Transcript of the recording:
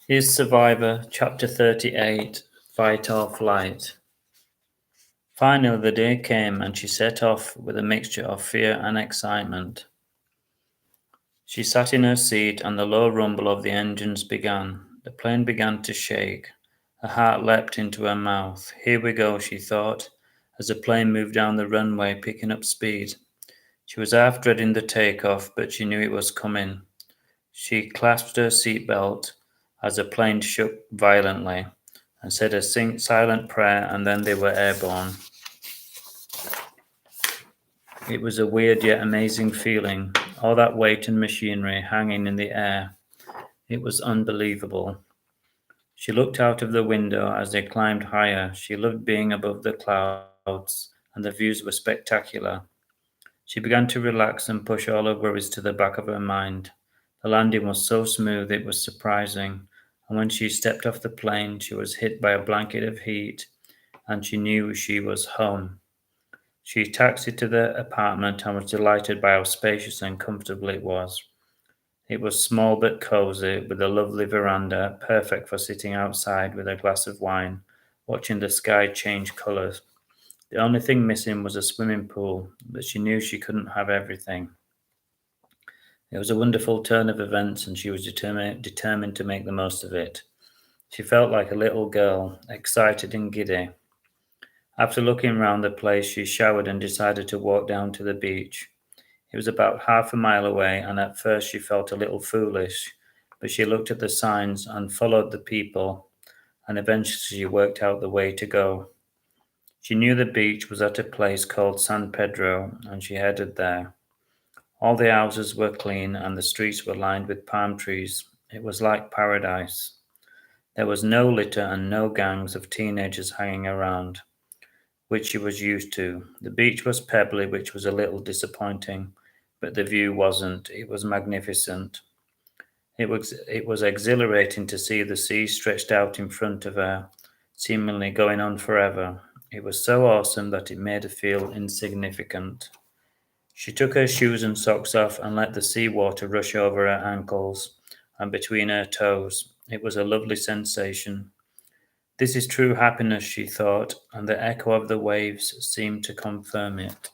Here's Survivor, Chapter 38, Fight or Flight. Finally the day came and she set off with a mixture of fear and excitement. She sat in her seat and the low rumble of the engines began. The plane began to shake. Her heart leapt into her mouth. Here we go, she thought, as the plane moved down the runway, picking up speed. She was half dreading the takeoff, but she knew it was coming. She clasped her seat belt as the plane shook violently and said a silent prayer, and then they were airborne. It was a weird yet amazing feeling, all that weight and machinery hanging in the air. It was unbelievable. She looked out of the window as they climbed higher. She loved being above the clouds, and the views were spectacular. She began to relax and push all her worries to the back of her mind. The landing was so smooth it was surprising, and when she stepped off the plane, she was hit by a blanket of heat, and she knew she was home. She taxied to the apartment and was delighted by how spacious and comfortable it was. It was small but cozy, with a lovely veranda, perfect for sitting outside with a glass of wine, watching the sky change colours. The only thing missing was a swimming pool, but she knew she couldn't have everything. It was a wonderful turn of events, and she was determined to make the most of it. She felt like a little girl, excited and giddy. After looking round the place, she showered and decided to walk down to the beach. It was about half a mile away, and at first she felt a little foolish, but she looked at the signs and followed the people, and eventually she worked out the way to go. She knew the beach was at a place called San Pedro, and she headed there. All the houses were clean, and the streets were lined with palm trees. It was like paradise. There was no litter and no gangs of teenagers hanging around, which she was used to. The beach was pebbly, which was a little disappointing, but the view wasn't. It was magnificent. It was exhilarating to see the sea stretched out in front of her, seemingly going on forever. It was so awesome that it made her feel insignificant. She took her shoes and socks off and let the sea water rush over her ankles and between her toes. It was a lovely sensation. This is true happiness, she thought, and the echo of the waves seemed to confirm it.